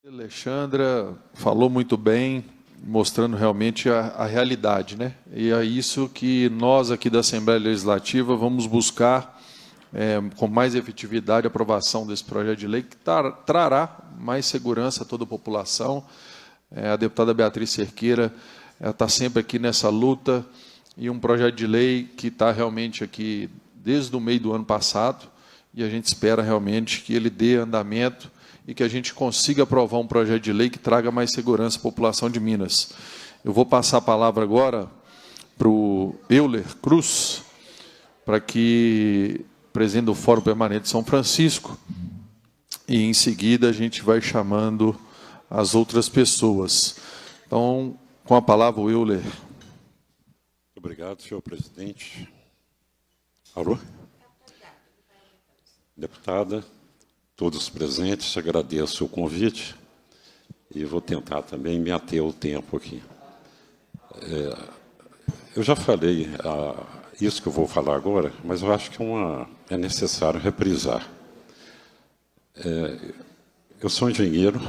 Alexandra falou muito bem, mostrando realmente a realidade, né? E é isso que nós aqui da Assembleia Legislativa vamos buscar com mais efetividade a aprovação desse projeto de lei que trará mais segurança a toda a população. A deputada Beatriz Cerqueira está sempre aqui nessa luta e um projeto de lei que está realmente aqui desde o meio do ano passado e a gente espera realmente que ele dê andamento e que a gente consiga aprovar um projeto de lei que traga mais segurança à população de Minas. Eu vou passar a palavra agora para o Euler Cruz, para que presidente do Fórum Permanente de São Francisco, e em seguida a gente vai chamando as outras pessoas. Então, com a palavra o Euler. Obrigado, senhor presidente. Alô? Deputada, todos os presentes, agradeço o convite e vou tentar também me ater ao tempo aqui. Eu já falei isso que eu vou falar agora, mas eu acho que é necessário reprisar. Eu sou engenheiro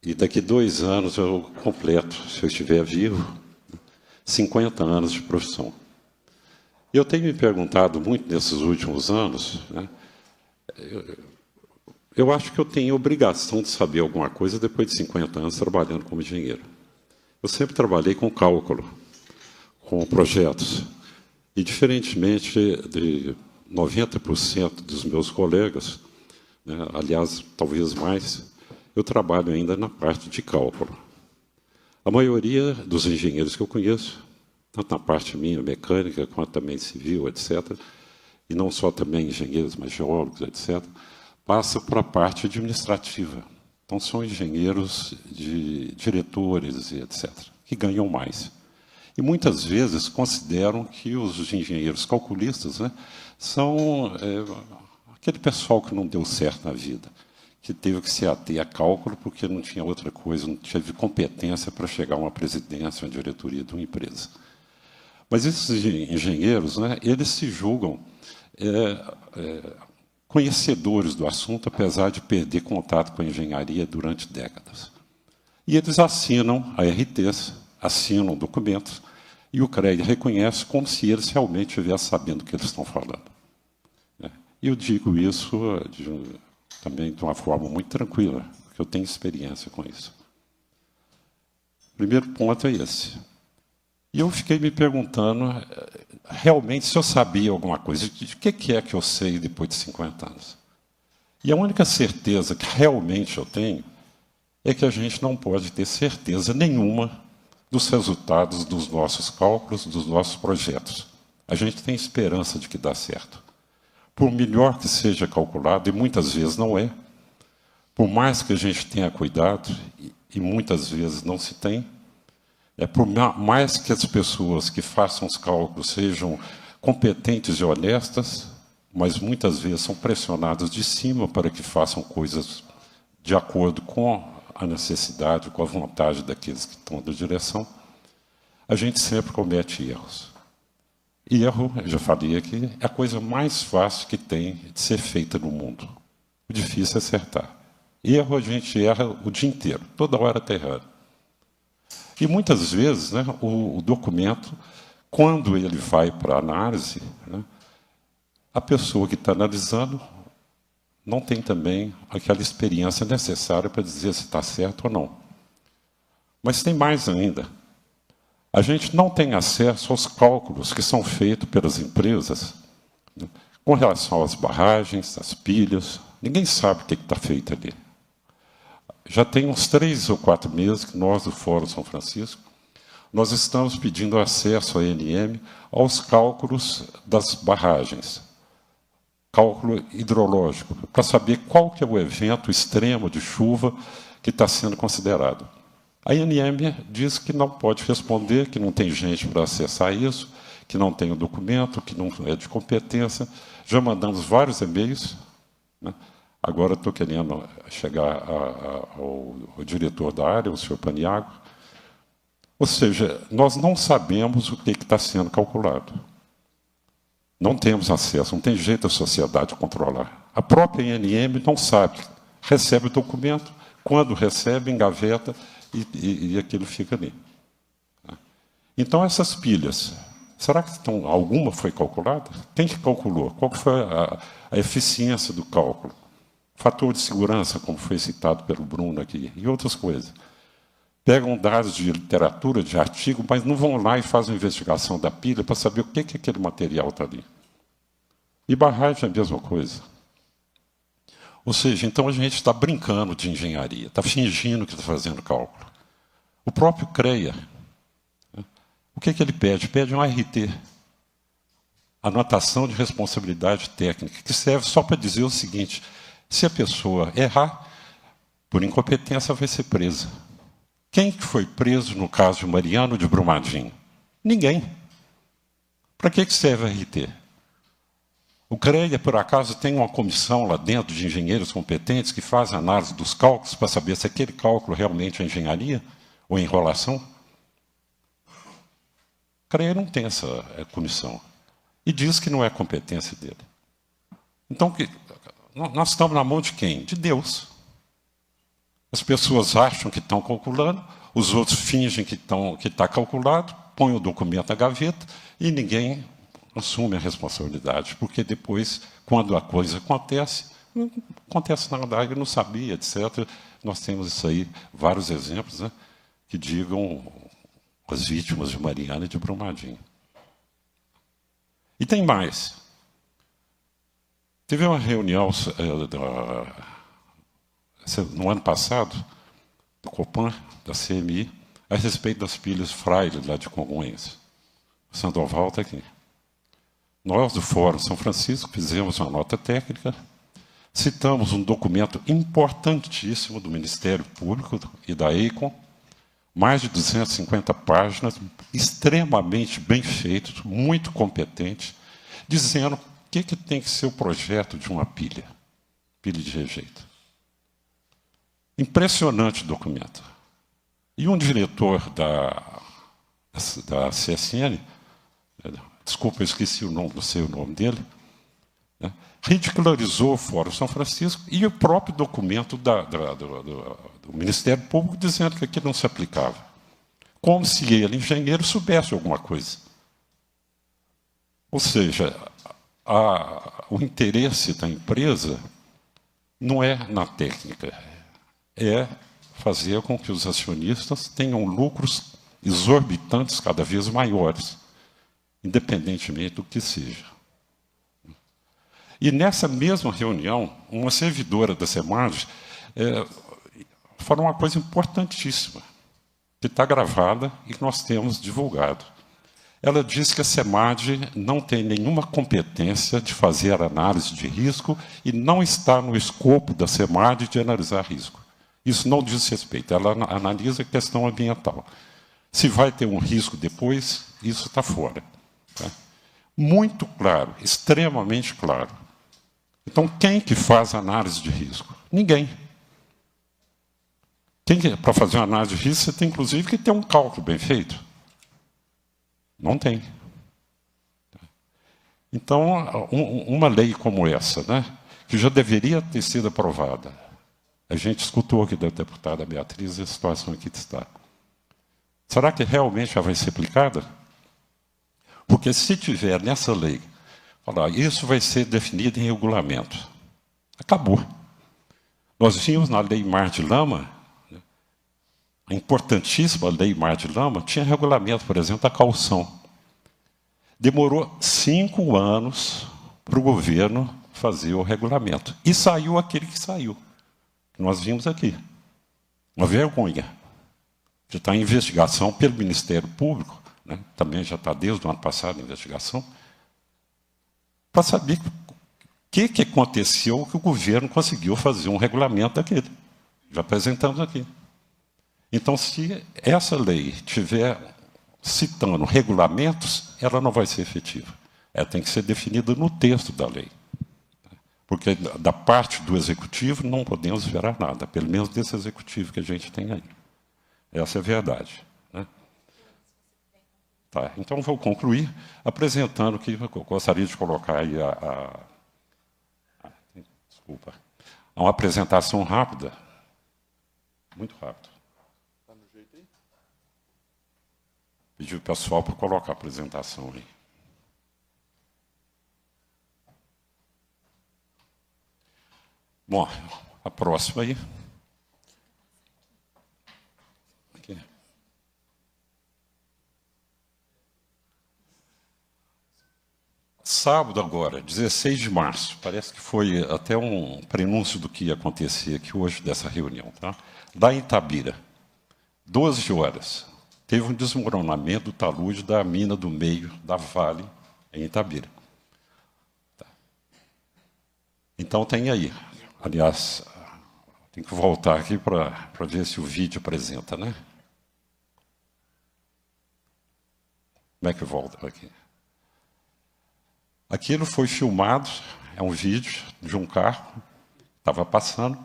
e daqui 2 anos eu completo, se eu estiver vivo, 50 anos de profissão. Eu tenho me perguntado muito nesses últimos anos, né, eu acho que eu tenho obrigação de saber alguma coisa depois de 50 anos trabalhando como engenheiro. Eu sempre trabalhei com cálculo, com projetos. E, diferentemente de 90% dos meus colegas, né, aliás, talvez mais, eu trabalho ainda na parte de cálculo. A maioria dos engenheiros que eu conheço, tanto na parte minha, mecânica, quanto também civil, etc., e não só também engenheiros, mas geólogos, etc., passa para a parte administrativa. Então, são engenheiros de diretores e etc., que ganham mais. E, muitas vezes, consideram que os engenheiros calculistas, né, são aquele pessoal que não deu certo na vida, que teve que se ater a cálculo porque não tinha outra coisa, não teve competência para chegar a uma presidência, uma diretoria de uma empresa. Mas esses engenheiros, né, eles se julgam conhecedores do assunto, apesar de perder contato com a engenharia durante décadas. E eles assinam ARTs, assinam documentos, e o CREA reconhece como se eles realmente estivessem sabendo o que eles estão falando. E eu digo isso também de uma forma muito tranquila, porque eu tenho experiência com isso. O primeiro ponto é esse. E eu fiquei me perguntando, realmente, se eu sabia alguma coisa, de que é que eu sei depois de 50 anos. E a única certeza que realmente eu tenho é que a gente não pode ter certeza nenhuma dos resultados dos nossos cálculos, dos nossos projetos. A gente tem esperança de que dá certo. Por melhor que seja calculado, e muitas vezes não é, por mais que a gente tenha cuidado, e muitas vezes não se tem, por mais que as pessoas que façam os cálculos sejam competentes e honestas, mas muitas vezes são pressionadas de cima para que façam coisas de acordo com a necessidade, com a vontade daqueles que estão na direção, a gente sempre comete erros. E erro, eu já falei aqui, é a coisa mais fácil que tem de ser feita no mundo. O difícil é acertar. Erro a gente erra o dia inteiro, toda hora está errando. E muitas vezes, né, o documento, quando ele vai para a análise, né, a pessoa que está analisando não tem também aquela experiência necessária para dizer se está certo ou não. Mas tem mais ainda. A gente não tem acesso aos cálculos que são feitos pelas empresas, né, com relação às barragens, às pilhas. Ninguém sabe o que está feito ali. Já tem uns 3 ou 4 meses que nós, do Fórum São Francisco, nós estamos pedindo acesso à ANM aos cálculos das barragens, cálculo hidrológico, para saber qual que é o evento extremo de chuva que está sendo considerado. A ANM diz que não pode responder, que não tem gente para acessar isso, que não tem o documento, que não é de competência. Já mandamos vários e-mails, né? Agora estou querendo chegar ao diretor da área, o senhor Paniago. Ou seja, nós não sabemos o que está sendo calculado. Não temos acesso, não tem jeito da sociedade controlar. A própria ANM não sabe recebe o documento, quando recebe, engaveta e aquilo fica ali. Então, essas pilhas, será que alguma foi calculada? Quem que calculou? Qual que foi a eficiência do cálculo? Fator de segurança, como foi citado pelo Bruno aqui, e outras coisas. Pegam dados de literatura, de artigo, mas não vão lá e fazem uma investigação da pilha para saber o que aquele material está ali. E barragem é a mesma coisa. Ou seja, então a gente está brincando de engenharia, está fingindo que está fazendo cálculo. O próprio CREA, o que ele pede? Pede um ART, anotação de responsabilidade técnica, que serve só para dizer o seguinte: se a pessoa errar, por incompetência vai ser presa. Quem que foi preso no caso de Mariano de Brumadinho? Ninguém. Para que serve a RT? O CREA, por acaso, tem uma comissão lá dentro de engenheiros competentes que faz análise dos cálculos para saber se aquele cálculo realmente é engenharia ou enrolação? O CREA não tem essa comissão. E diz que não é competência dele. Então, nós estamos na mão de quem? De Deus. As pessoas acham que estão calculando, os outros fingem que está calculado, põem o documento na gaveta e ninguém assume a responsabilidade, porque depois, quando a coisa acontece, não acontece nada, eu não sabia, etc. Nós temos isso aí, vários exemplos, né, que digam as vítimas de Mariana e de Brumadinho. E tem mais. Teve uma reunião no ano passado, do Copan, da CMI, a respeito das pilhas Fraile, lá de Congonhas. O Sandoval está aqui. Nós, do Fórum São Francisco, fizemos uma nota técnica, citamos um documento importantíssimo do Ministério Público e da EICOM, mais de 250 páginas, extremamente bem feito, muito competente, dizendo o que tem que ser o projeto de uma pilha de rejeito. Impressionante o documento. E um diretor da CSN, desculpa, eu esqueci o nome, não sei o nome dele, né, ridicularizou o Fórum São Francisco e o próprio documento do Ministério Público dizendo que aquilo não se aplicava. Como se ele, engenheiro, soubesse alguma coisa. Ou seja, o interesse da empresa não é na técnica, é fazer com que os acionistas tenham lucros exorbitantes cada vez maiores, independentemente do que seja. E nessa mesma reunião, uma servidora da SEMAD falou uma coisa importantíssima, que está gravada e que nós temos divulgado. Ela disse que a SEMAD não tem nenhuma competência de fazer análise de risco e não está no escopo da SEMAD de analisar risco. Isso não diz respeito, ela analisa a questão ambiental. Se vai ter um risco depois, isso está fora. Tá? Muito claro, extremamente claro. Então, quem que faz análise de risco? Ninguém. Para fazer uma análise de risco, você tem, inclusive, que ter um cálculo bem feito. Não tem. Então, uma lei como essa, né, que já deveria ter sido aprovada, a gente escutou aqui da deputada Beatriz a situação aqui que está. Será que realmente já vai ser aplicada? Porque se tiver nessa lei, falar, isso vai ser definido em regulamento. Acabou. Nós vimos na Lei Mar de Lama, a importantíssima Lei Mar de Lama, tinha regulamento, por exemplo, da caução. Demorou 5 anos para o governo fazer o regulamento. E saiu aquele que saiu. Nós vimos aqui. Uma vergonha. Já está em investigação pelo Ministério Público, né? Também já está desde o ano passado em investigação, para saber o que aconteceu que o governo conseguiu fazer um regulamento daquele. Já apresentamos aqui. Então, se essa lei estiver citando regulamentos, ela não vai ser efetiva. Ela tem que ser definida no texto da lei. Porque da parte do executivo não podemos esperar nada, pelo menos desse executivo que a gente tem aí. Essa é a verdade. Né? Tá, então, vou concluir apresentando que eu gostaria de colocar aí desculpa, uma apresentação rápida. Muito rápido. Está no jeito aí? Pedi o pessoal para colocar a apresentação aí. Bom, a próxima aí. Aqui. Sábado agora, 16 de março, parece que foi até um prenúncio do que ia acontecer aqui hoje dessa reunião, tá? Lá em Itabira, 12 horas, teve um desmoronamento do talude da mina do meio da Vale, em Itabira. Tá. Então tem aí, aliás, tem que voltar aqui para ver se o vídeo apresenta, né? Como é que volta aqui? Aquilo foi filmado, é um vídeo de um carro, estava passando,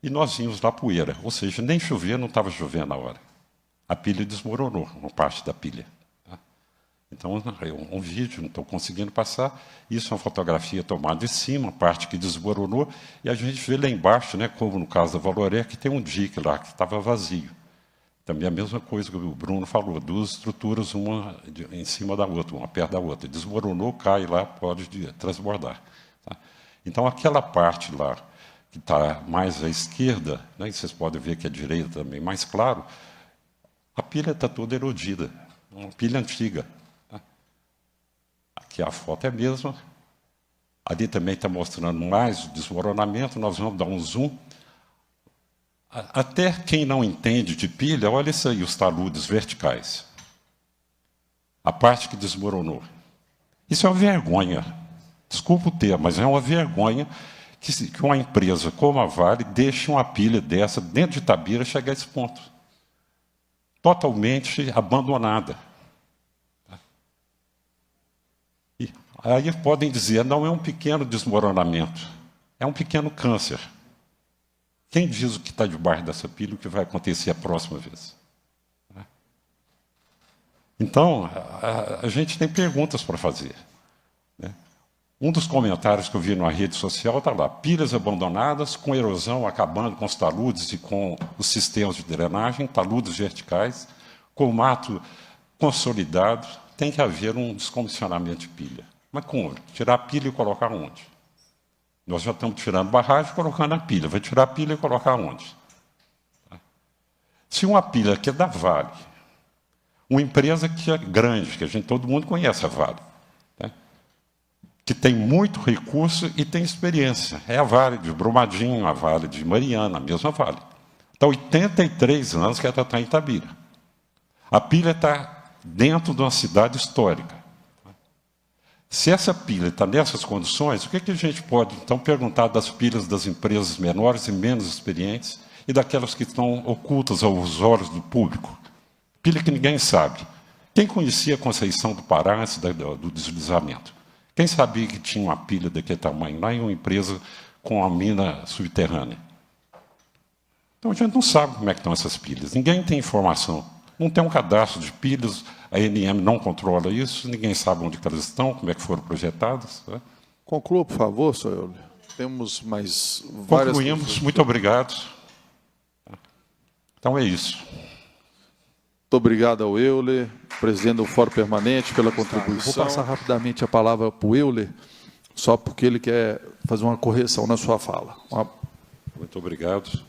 e nós vimos lá poeira, ou seja, nem chovia, não estava chovendo na hora. A pilha desmoronou, uma parte da pilha. Tá? Então, é um vídeo, não estou conseguindo passar, isso é uma fotografia tomada de cima, a parte que desmoronou, e a gente vê lá embaixo, né, como no caso da Valoré, que tem um dique lá, que estava vazio. Também a mesma coisa que o Bruno falou, duas estruturas, uma em cima da outra, uma perto da outra. Desmoronou, cai lá, pode transbordar. Tá? Então, aquela parte lá, que está mais à esquerda, né, e vocês podem ver que a direita também mais claro, a pilha está toda erodida, uma pilha antiga. Tá? Aqui a foto é a mesma. Ali também está mostrando mais o desmoronamento, nós vamos dar um zoom. Até quem não entende de pilha, olha isso aí, os taludes verticais. A parte que desmoronou. Isso é uma vergonha. Desculpa o termo, mas é uma vergonha que uma empresa como a Vale deixe uma pilha dessa dentro de Itabira chegar a esse ponto. Totalmente abandonada. E aí podem dizer, não é um pequeno desmoronamento, é um pequeno câncer. Quem diz o que está debaixo dessa pilha, o que vai acontecer a próxima vez? Então, a gente tem perguntas para fazer. Né? Um dos comentários que eu vi na rede social está lá, pilhas abandonadas, com erosão, acabando com os taludes e com os sistemas de drenagem, taludes verticais, com mato consolidado, tem que haver um descomissionamento de pilha. Mas como? Tirar a pilha e colocar onde? Nós já estamos tirando barragem e colocando a pilha. Vai tirar a pilha e colocar onde? Se uma pilha que é da Vale, uma empresa que é grande, que todo mundo conhece a Vale, né? Que tem muito recurso e tem experiência. É a Vale de Brumadinho, a Vale de Mariana, a mesma Vale. Está 83 anos que ela está em Itabira. A pilha está dentro de uma cidade histórica. Se essa pilha está nessas condições, o que a gente pode, então, perguntar das pilhas das empresas menores e menos experientes e daquelas que estão ocultas aos olhos do público? Pilha que ninguém sabe. Quem conhecia a Conceição do Pará antes do deslizamento? Quem sabia que tinha uma pilha daquele tamanho lá em uma empresa com uma mina subterrânea? Então, a gente não sabe como é que estão essas pilhas. Ninguém tem informação. Não tem um cadastro de pilhas, a ANM não controla isso, ninguém sabe onde elas estão, como é que foram projetadas. Né? Conclua, por favor, senhor Euler. Temos mais várias... Concluímos, muito obrigado. Então é isso. Muito obrigado ao Euler, presidente do Fórum Permanente, pela contribuição. Vou passar rapidamente a palavra para o Euler, só porque ele quer fazer uma correção na sua fala. Muito obrigado.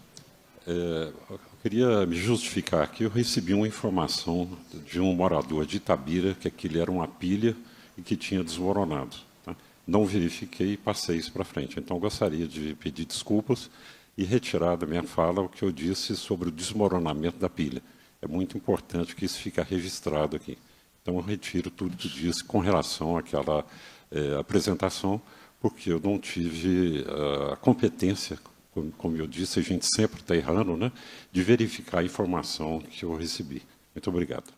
Eu queria me justificar aqui. Eu recebi uma informação de um morador de Itabira que aquilo era uma pilha e que tinha desmoronado. Tá? Não verifiquei e passei isso para frente. Então, gostaria de pedir desculpas e retirar da minha fala o que eu disse sobre o desmoronamento da pilha. É muito importante que isso fique registrado aqui. Então, eu retiro tudo que disse com relação àquela apresentação, porque eu não tive a competência, como eu disse, a gente sempre está errando, né, de verificar a informação que eu recebi. Muito obrigado.